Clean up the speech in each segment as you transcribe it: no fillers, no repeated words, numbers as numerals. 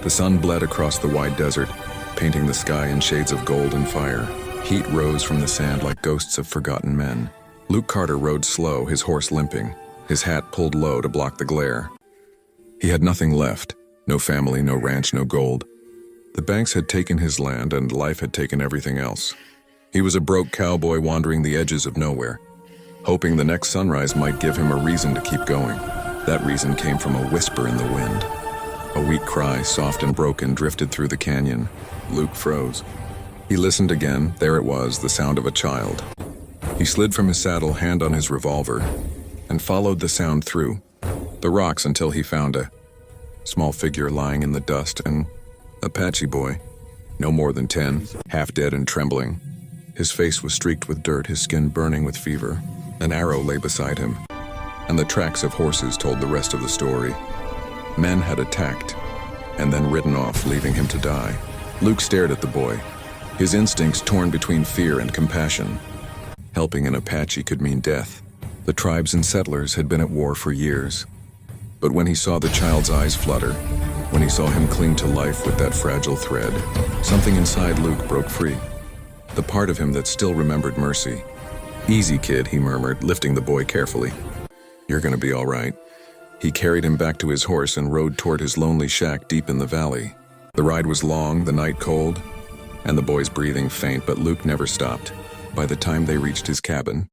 The sun bled across the wide desert, painting the sky in shades of gold and fire. Heat rose from the sand like ghosts of forgotten men. Luke Carter rode slow, his horse limping, his hat pulled low to block the glare. He had nothing left, no family, no ranch, no gold. The banks had taken his land and life had taken everything else. He was a broke cowboy wandering the edges of nowhere, hoping the next sunrise might give him a reason to keep going. That reason came from a whisper in the wind. A weak cry, soft and broken, drifted through the canyon. Luke froze. He listened again. There it was, the sound of a child. He slid from his saddle, hand on his revolver, and followed the sound through the rocks until he found a small figure lying in the dust, an Apache boy, no more than 10, half dead and trembling. His face was streaked with dirt, his skin burning with fever. An arrow lay beside him, and the tracks of horses told the rest of the story. Men had attacked, and then ridden off, leaving him to die. Luke stared at the boy, his instincts torn between fear and compassion. Helping an Apache could mean death. The tribes and settlers had been at war for years. But when he saw the child's eyes flutter, when he saw him cling to life with that fragile thread, something inside Luke broke free. The part of him that still remembered mercy. "Easy, kid," he murmured, lifting the boy carefully. "You're gonna be all right." He carried him back to his horse and rode toward his lonely shack deep in the valley. The ride was long, the night cold, and the boy's breathing faint, but Luke never stopped. By the time they reached his cabin,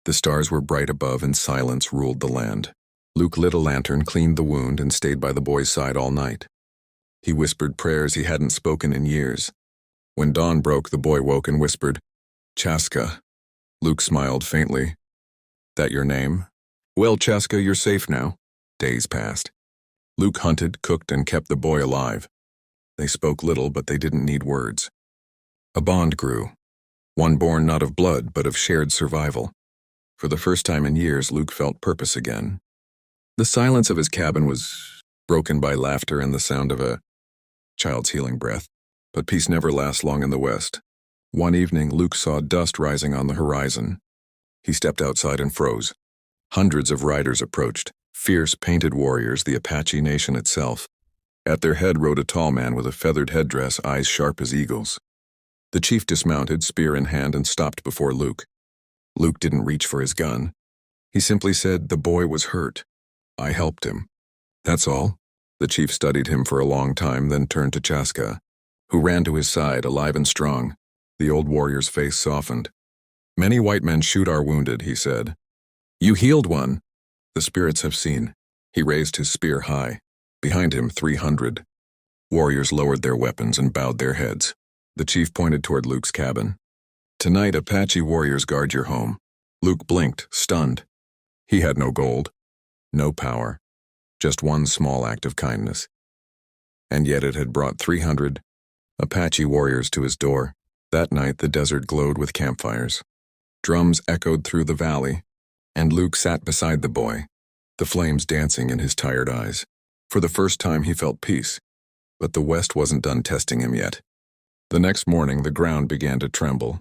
the stars were bright above and silence ruled the land. Luke lit a lantern, cleaned the wound, and stayed by the boy's side all night. He whispered prayers he hadn't spoken in years. When dawn broke, the boy woke and whispered, "Chaska." Luke smiled faintly. "That your name?" "Well, Chaska, you're safe now." Days passed. Luke hunted, cooked, and kept the boy alive. They spoke little, but they didn't need words. A bond grew, one born not of blood, but of shared survival. For the first time in years, Luke felt purpose again. The silence of his cabin was broken by laughter and the sound of a child's healing breath. But peace never lasts long in the West. One evening, Luke saw dust rising on the horizon. He stepped outside and froze. Hundreds of riders approached, fierce, painted warriors, the Apache nation itself. At their head rode a tall man with a feathered headdress, eyes sharp as eagles. The chief dismounted, spear in hand, and stopped before Luke. Luke didn't reach for his gun. He simply said, "The boy was hurt. I helped him." "That's all?" The chief studied him for a long time, then turned to Chaska, who ran to his side, alive and strong. The old warrior's face softened. "Many white men shoot our wounded," he said. "You healed one. The spirits have seen." He raised his spear high. Behind him, 300. Warriors lowered their weapons and bowed their heads. The chief pointed toward Luke's cabin. "Tonight, Apache warriors guard your home." Luke blinked, stunned. He had no gold, no power, just one small act of kindness. And yet it had brought 300 Apache warriors to his door. That night, the desert glowed with campfires. Drums echoed through the valley, and Luke sat beside the boy, the flames dancing in his tired eyes. For the first time, he felt peace, but the West wasn't done testing him yet. The next morning, the ground began to tremble.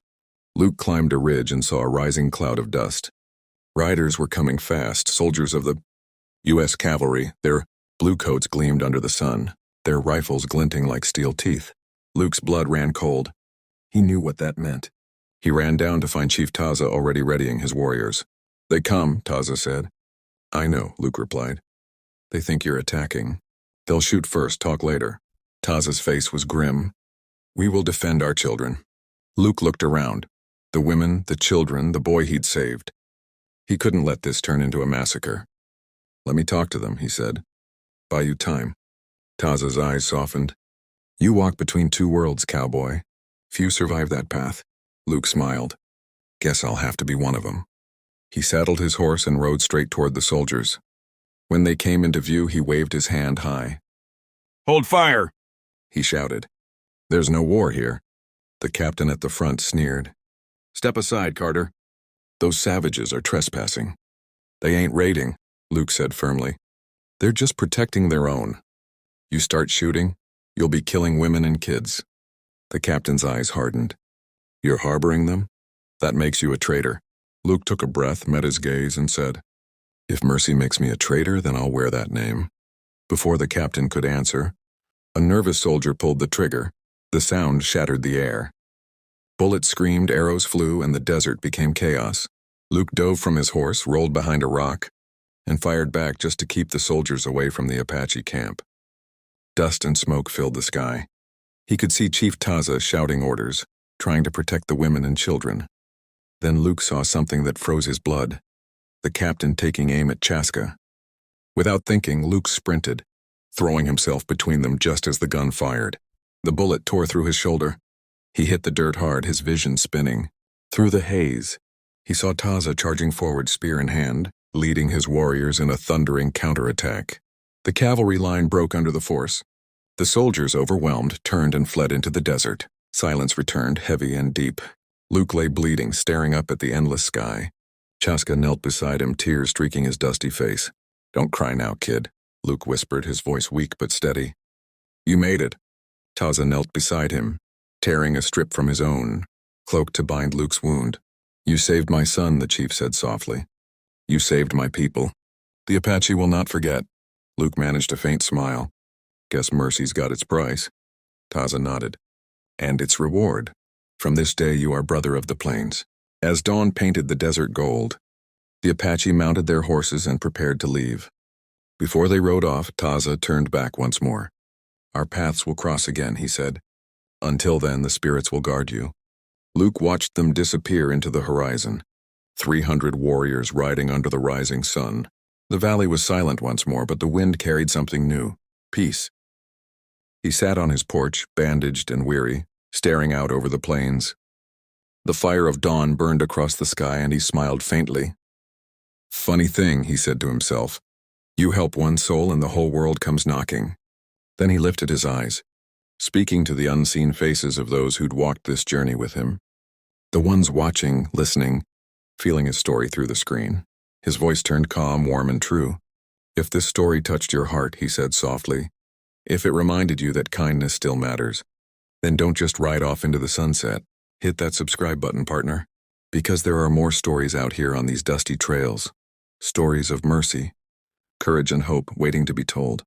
Luke climbed a ridge and saw a rising cloud of dust. Riders were coming fast, soldiers of the U.S. cavalry. Their blue coats gleamed under the sun, their rifles glinting like steel teeth. Luke's blood ran cold. He knew what that meant. He ran down to find Chief Taza already readying his warriors. "They come," Taza said. "I know," Luke replied. "They think you're attacking. They'll shoot first, talk later." Taza's face was grim. "We will defend our children." Luke looked around. The women, the children, the boy he'd saved. He couldn't let this turn into a massacre. "Let me talk to them," he said. "Buy you time." Taza's eyes softened. "You walk between two worlds, cowboy. Few survive that path." Luke smiled. "Guess I'll have to be one of them." He saddled his horse and rode straight toward the soldiers. When they came into view, he waved his hand high. "Hold fire!" he shouted. "There's no war here." The captain at the front sneered. "Step aside, Carter. Those savages are trespassing." "They ain't raiding," Luke said firmly. "They're just protecting their own. You start shooting, you'll be killing women and kids." The captain's eyes hardened. "You're harboring them? That makes you a traitor." Luke took a breath, met his gaze, and said, "If mercy makes me a traitor, then I'll wear that name." Before the captain could answer, A nervous soldier pulled the trigger. The sound shattered the air. Bullets screamed, arrows flew, and the desert became chaos. Luke dove from his horse, rolled behind a rock, and fired back just to keep the soldiers away from the Apache camp. Dust and smoke filled the sky. He could see Chief Taza shouting orders, trying to protect the women and children. Then Luke saw something that froze his blood. The captain taking aim at Chaska. Without thinking, Luke sprinted, throwing himself between them just as the gun fired. The bullet tore through his shoulder. He hit the dirt hard, his vision spinning. Through the haze, he saw Taza charging forward, spear in hand, leading his warriors in a thundering counterattack. The cavalry line broke under the force. The soldiers, overwhelmed, turned and fled into the desert. Silence returned, heavy and deep. Luke lay bleeding, staring up at the endless sky. Chaska knelt beside him, tears streaking his dusty face. "Don't cry now, kid," Luke whispered, his voice weak but steady. "You made it." Taza knelt beside him, tearing a strip from his own cloak to bind Luke's wound. "You saved my son," the chief said softly. "You saved my people. The Apache will not forget." Luke managed a faint smile. "Guess mercy's got its price." Taza nodded. "And its reward. From this day you are brother of the plains." As dawn painted the desert gold, the Apache mounted their horses and prepared to leave. Before they rode off, Taza turned back once more. "Our paths will cross again," he said. "Until then, the spirits will guard you." Luke watched them disappear into the horizon. 300 warriors riding under the rising sun. The valley was silent once more, but the wind carried something new. Peace. He sat on his porch, bandaged and weary, staring out over the plains. The fire of dawn burned across the sky, and he smiled faintly. "Funny thing," he said to himself. "You help one soul and the whole world comes knocking." Then he lifted his eyes, speaking to the unseen faces of those who'd walked this journey with him. The ones watching, listening, feeling his story through the screen. His voice turned calm, warm, and true. "If this story touched your heart," he said softly, "if it reminded you that kindness still matters, then don't just ride off into the sunset. Hit that subscribe button, partner, because there are more stories out here on these dusty trails. Stories of mercy, courage, and hope waiting to be told."